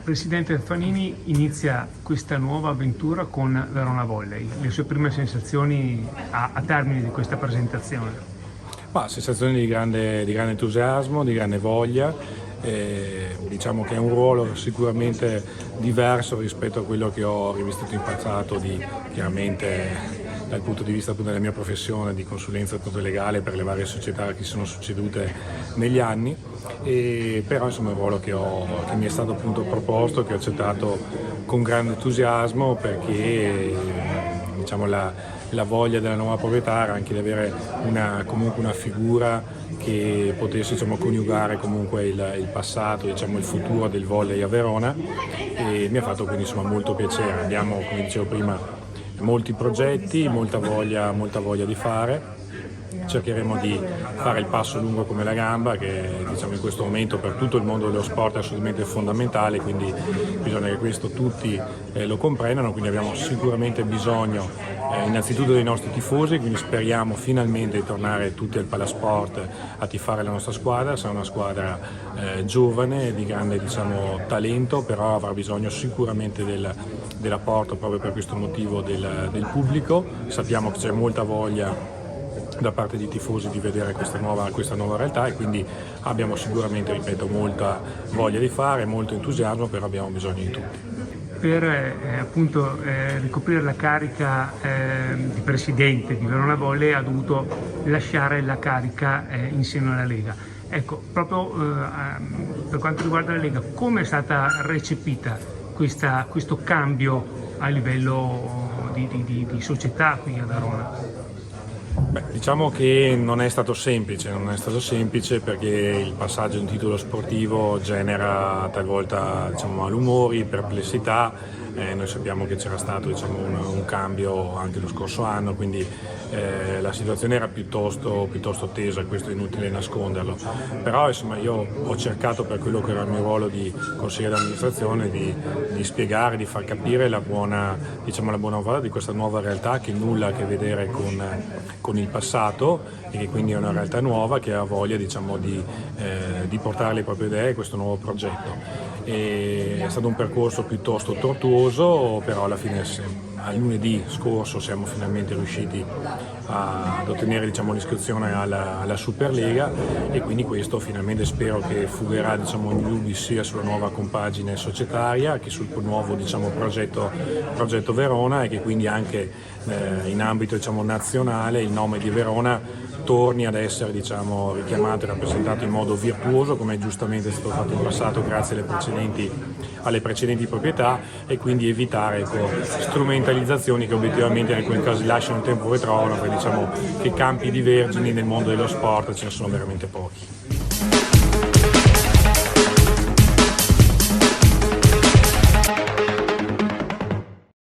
Presidente Fanini inizia questa nuova avventura con Verona Volley. Le sue prime sensazioni a termine di questa presentazione? Sensazioni di grande entusiasmo, di grande voglia. Diciamo che è un ruolo sicuramente diverso rispetto a quello che ho rivisto in passato, chiaramente dal punto di vista della mia professione di consulenza legale per le varie società che si sono succedute negli anni, però insomma è un ruolo che mi è stato appunto proposto, che ho accettato con grande entusiasmo, perché diciamo la voglia della nuova proprietà era anche di avere comunque una figura che potesse coniugare comunque il passato, il futuro del volley a Verona, e mi ha fatto quindi molto piacere. Abbiamo, come dicevo prima, molti progetti, molta voglia di fare. Cercheremo di fare il passo lungo come la gamba, che in questo momento per tutto il mondo dello sport è assolutamente fondamentale, quindi bisogna che questo tutti lo comprendano, quindi abbiamo sicuramente bisogno innanzitutto dei nostri tifosi, quindi speriamo finalmente di tornare tutti al Palasport a tifare la nostra squadra. Sarà una squadra giovane, di grande talento, però avrà bisogno sicuramente dell'apporto proprio per questo motivo del pubblico. Sappiamo che c'è molta voglia da parte dei tifosi di vedere questa nuova realtà, e quindi abbiamo sicuramente, ripeto, molta voglia di fare, molto entusiasmo, però abbiamo bisogno di tutti. Per ricoprire la carica di presidente di Verona Volley ha dovuto lasciare la carica insieme alla Lega. Ecco, proprio per quanto riguarda la Lega, come è stata recepita questo cambio a livello di società qui a Verona? Diciamo che non è stato semplice perché il passaggio in titolo sportivo genera talvolta malumori, perplessità. Noi sappiamo che c'era stato un cambio anche lo scorso anno, quindi la situazione era piuttosto tesa, questo è inutile nasconderlo. Però io ho cercato, per quello che era il mio ruolo di consigliere d'amministrazione, di spiegare, di far capire la buona volontà di questa nuova realtà, che nulla a che vedere con il passato, e che quindi è una realtà nuova che ha voglia di portare le proprie idee a questo nuovo progetto. È stato un percorso piuttosto tortuoso, però alla fine a lunedì scorso siamo finalmente riusciti ad ottenere l'iscrizione alla Superlega, e quindi questo finalmente spero che fugherà in Lubi sia sulla nuova compagine societaria che sul nuovo progetto Verona, e che quindi anche in ambito nazionale il nome di Verona torni ad essere richiamato e rappresentato in modo virtuoso, come giustamente è stato fatto in passato grazie alle precedenti proprietà, e quindi evitare strumentalizzazioni che obiettivamente in alcuni casi lasciano il tempo che trovano, perché che campi di vergini nel mondo dello sport ce ne sono veramente pochi.